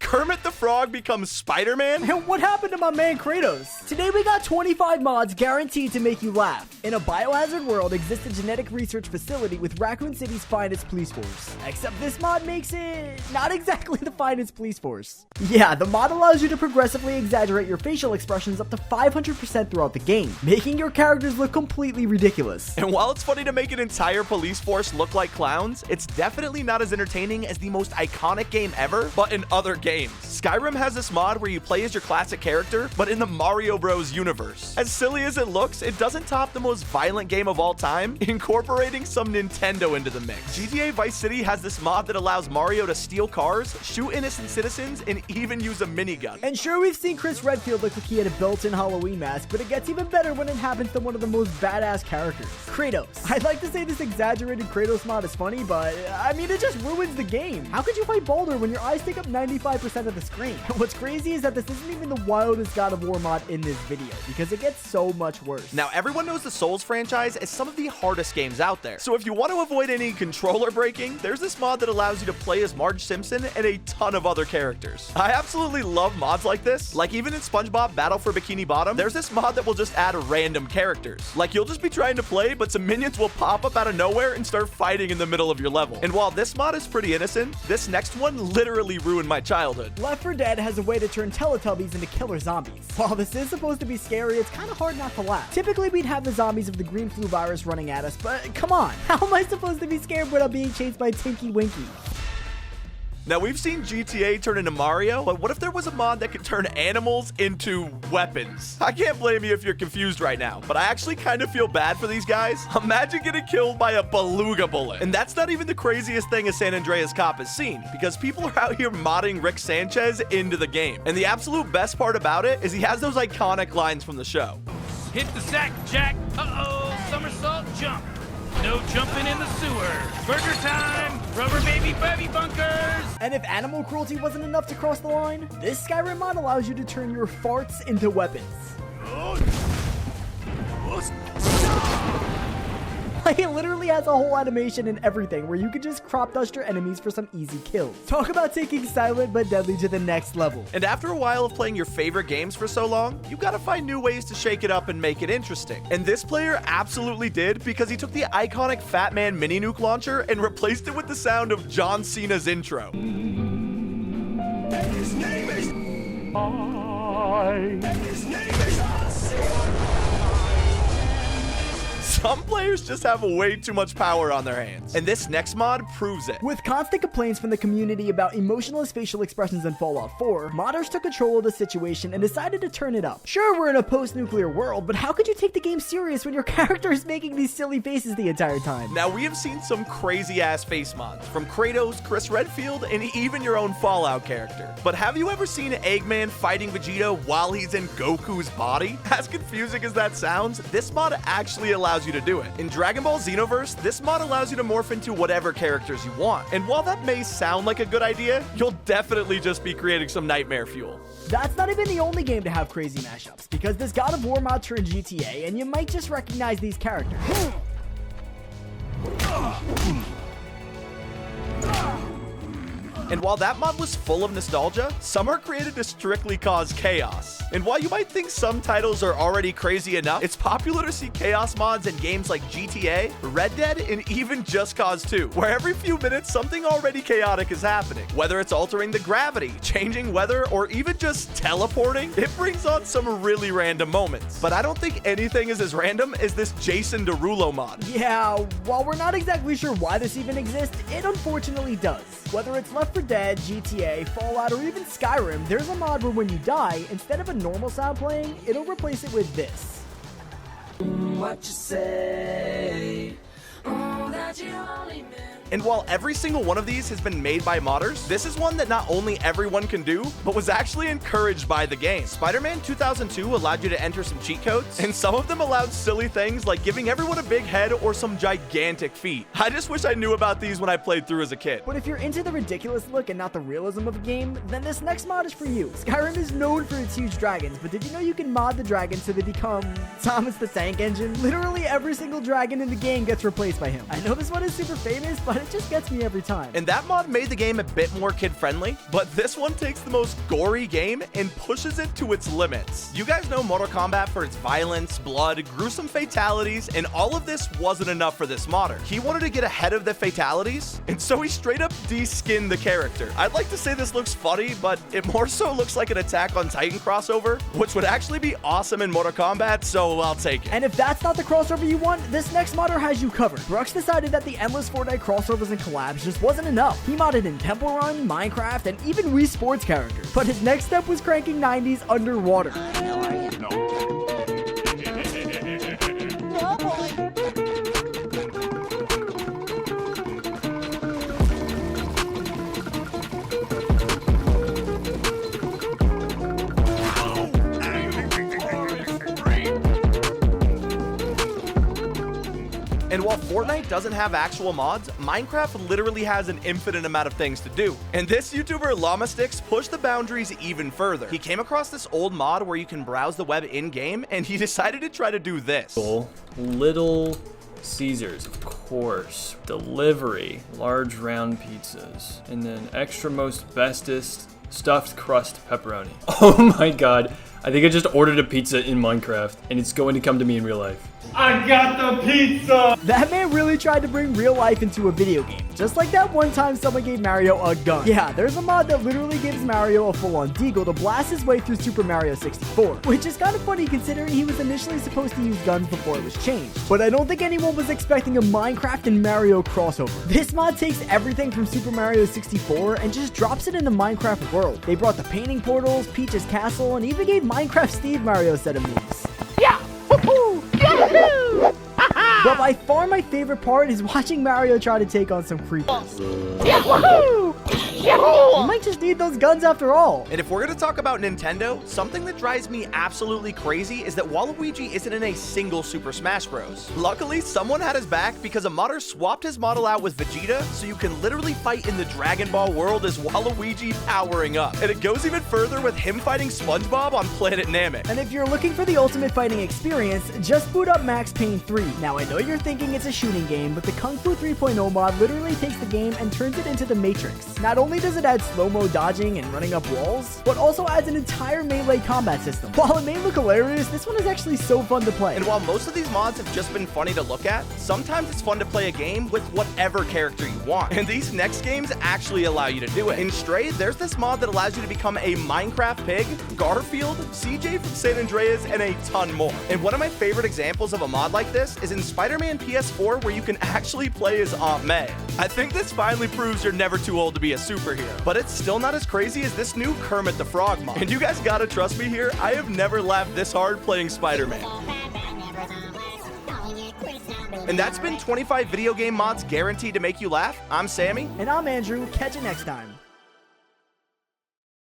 Kermit the Frog becomes Spider-Man? And what happened to my man Kratos? Today we got 25 mods guaranteed to make you laugh. In a biohazard world exists a genetic research facility with Raccoon City's finest police force. Except this mod makes it not exactly the finest police force. Yeah, the mod allows you to progressively exaggerate your facial expressions up to 500% throughout the game, making your characters look completely ridiculous. And while it's funny to make an entire police force look like clowns, it's definitely not as entertaining as the most iconic game ever, but in other games. Skyrim has this mod where you play as your classic character, but in the Mario Bros universe. As silly as it looks, it doesn't top the most violent game of all time, incorporating some Nintendo into the mix. GTA Vice City has this mod that allows Mario to steal cars, shoot innocent citizens, and even use a minigun. And sure, we've seen Chris Redfield look like he had a built-in Halloween mask, but it gets even better when it happens to one of the most badass characters, Kratos. I'd like to say this exaggerated Kratos mod is funny, but I mean, it just ruins the game. How could you fight Baldur when your eyes take up 95% of the screen? What's crazy is that this isn't even the wildest God of War mod in this video, because it gets so much worse. Now, everyone knows the Souls franchise is some of the hardest games out there. So if you want to avoid any controller breaking, there's this mod that allows you to play as Marge Simpson and a ton of other characters. I absolutely love mods like this. Like even in SpongeBob Battle for Bikini Bottom, there's this mod that will just add random characters. Like you'll just be trying to play, but some minions will pop up out of nowhere and start fighting in the middle of your level. And while this mod is pretty innocent, this next one literally ruined my childhood. Left 4 Dead has a way to turn Teletubbies into killer zombies. While this is supposed to be scary, it's kind of hard not to laugh. Typically, we'd have the zombies of the green flu virus running at us, but come on, how am I supposed to be scared without being chased by Tinky Winky? Now, we've seen GTA turn into Mario, but what if there was a mod that could turn animals into weapons? I can't blame you if you're confused right now, but I actually kind of feel bad for these guys. Imagine getting killed by a beluga bullet. And that's not even the craziest thing a San Andreas cop has seen, because people are out here modding Rick Sanchez into the game. And the absolute best part about it is he has those iconic lines from the show. Hit the sack, Jack. Uh-oh, somersault jump. No jumping in the sewer. Burger time. Rubber baby bunkers. And if animal cruelty wasn't enough to cross the line, this Skyrim mod allows you to turn your farts into weapons. Like, it literally has a whole animation and everything where you can just crop dust your enemies for some easy kills. Talk about taking silent but deadly to the next level. And after a while of playing your favorite games for so long, you gotta find new ways to shake it up and make it interesting. And this player absolutely did, because he took the iconic Fat Man mini nuke launcher and replaced it with the sound of John Cena's intro. And his name is And his name is Some players just have way too much power on their hands, and this next mod proves it. With constant complaints from the community about emotionless facial expressions in Fallout 4, modders took control of the situation and decided to turn it up. Sure, we're in a post-nuclear world, but how could you take the game serious when your character is making these silly faces the entire time? Now, we have seen some crazy-ass face mods, from Kratos, Chris Redfield, and even your own Fallout character. But have you ever seen Eggman fighting Vegeta while he's in Goku's body? As confusing as that sounds, this mod actually allows you to do it. In Dragon Ball Xenoverse, this mod allows you to morph into whatever characters you want. And while that may sound like a good idea, you'll definitely just be creating some nightmare fuel. That's not even the only game to have crazy mashups, because this God of War mod turned GTA, and you might just recognize these characters. And while that mod was full of nostalgia, some are created to strictly cause chaos. And while you might think some titles are already crazy enough, it's popular to see chaos mods in games like GTA, Red Dead, and even Just Cause 2, where every few minutes something already chaotic is happening. Whether it's altering the gravity, changing weather, or even just teleporting, it brings on some really random moments. But I don't think anything is as random as this Jason Derulo mod. Yeah, while we're not exactly sure why this even exists, it unfortunately does. Whether it's Left 4 Dead, GTA, Fallout, or even Skyrim, there's a mod where when you die, instead of a normal sound playing, it'll replace it with this. what you say. Oh, that you only meant. And while every single one of these has been made by modders, this is one that not only everyone can do, but was actually encouraged by the game. Spider-Man 2002 allowed you to enter some cheat codes, and some of them allowed silly things like giving everyone a big head or some gigantic feet. I just wish I knew about these when I played through as a kid. But if you're into the ridiculous look and not the realism of a game, then this next mod is for you. Skyrim is known for its huge dragons, but did you know you can mod the dragons so they become Thomas the Tank Engine? Literally every single dragon in the game gets replaced by him. I know this one is super famous, but it just gets me every time. And that mod made the game a bit more kid-friendly, but this one takes the most gory game and pushes it to its limits. You guys know Mortal Kombat for its violence, blood, gruesome fatalities, and all of this wasn't enough for this modder. He wanted to get ahead of the fatalities, and so he straight up de-skinned the character. I'd like to say this looks funny, but it more so looks like an Attack on Titan crossover, which would actually be awesome in Mortal Kombat, so I'll take it. And if that's not the crossover you want, this next modder has you covered. Brooks decided that the endless Fortnite crossovers and collabs just wasn't enough. He modded in Temple Run, Minecraft, and even Wii Sports characters. But his next step was cranking 90s underwater. And while Fortnite doesn't have actual mods, Minecraft literally has an infinite amount of things to do. And this YouTuber Llamasticks pushed the boundaries even further. He came across this old mod where you can browse the web in-game, and he decided to try to do this. Little Caesars, of course. Delivery, large round pizzas. And then extra most bestest stuffed crust pepperoni. Oh my god. I think I just ordered a pizza in Minecraft, and it's going to come to me in real life. I got the pizza! That man really tried to bring real life into a video game. Just like that one time someone gave Mario a gun. Yeah, there's a mod that literally gives Mario a full-on deagle to blast his way through Super Mario 64. Which is kind of funny considering he was initially supposed to use guns before it was changed. But I don't think anyone was expecting a Minecraft and Mario crossover. This mod takes everything from Super Mario 64 and just drops it in the Minecraft world. They brought the painting portals, Peach's castle, and even gave Minecraft Steve Mario a set of moves. Yeah! Woohoo! Yahoo! But by far my favorite part is watching Mario try to take on some creepers. Yahoo! You might just need those guns after all. And if we're gonna talk about Nintendo, something that drives me absolutely crazy is that Waluigi isn't in a single Super Smash Bros. Luckily, someone had his back because a modder swapped his model out with Vegeta, so you can literally fight in the Dragon Ball world as Waluigi powering up. And it goes even further with him fighting SpongeBob on Planet Namek. And if you're looking for the ultimate fighting experience, just boot up Max Payne 3. Now I know you're thinking it's a shooting game, but the Kung Fu 3.0 mod literally takes the game and turns it into the Matrix. Not only does it add slow-mo dodging and running up walls, but also adds an entire melee combat system. While it may look hilarious, this one is actually so fun to play. And while most of these mods have just been funny to look at, sometimes it's fun to play a game with whatever character you want. And these next games actually allow you to do it. In Stray, there's this mod that allows you to become a Minecraft pig, Garfield, CJ from San Andreas, and a ton more. And one of my favorite examples of a mod like this is in Spider-Man PS4, where you can actually play as Aunt May. I think this finally proves you're never too old to be a superhero. But it's still not as crazy as this new Kermit the Frog mod. And you guys gotta trust me here, I have never laughed this hard playing Spider-Man. And that's been 25 video game mods guaranteed to make you laugh. I'm Sammy. And I'm Andrew. Catch you next time.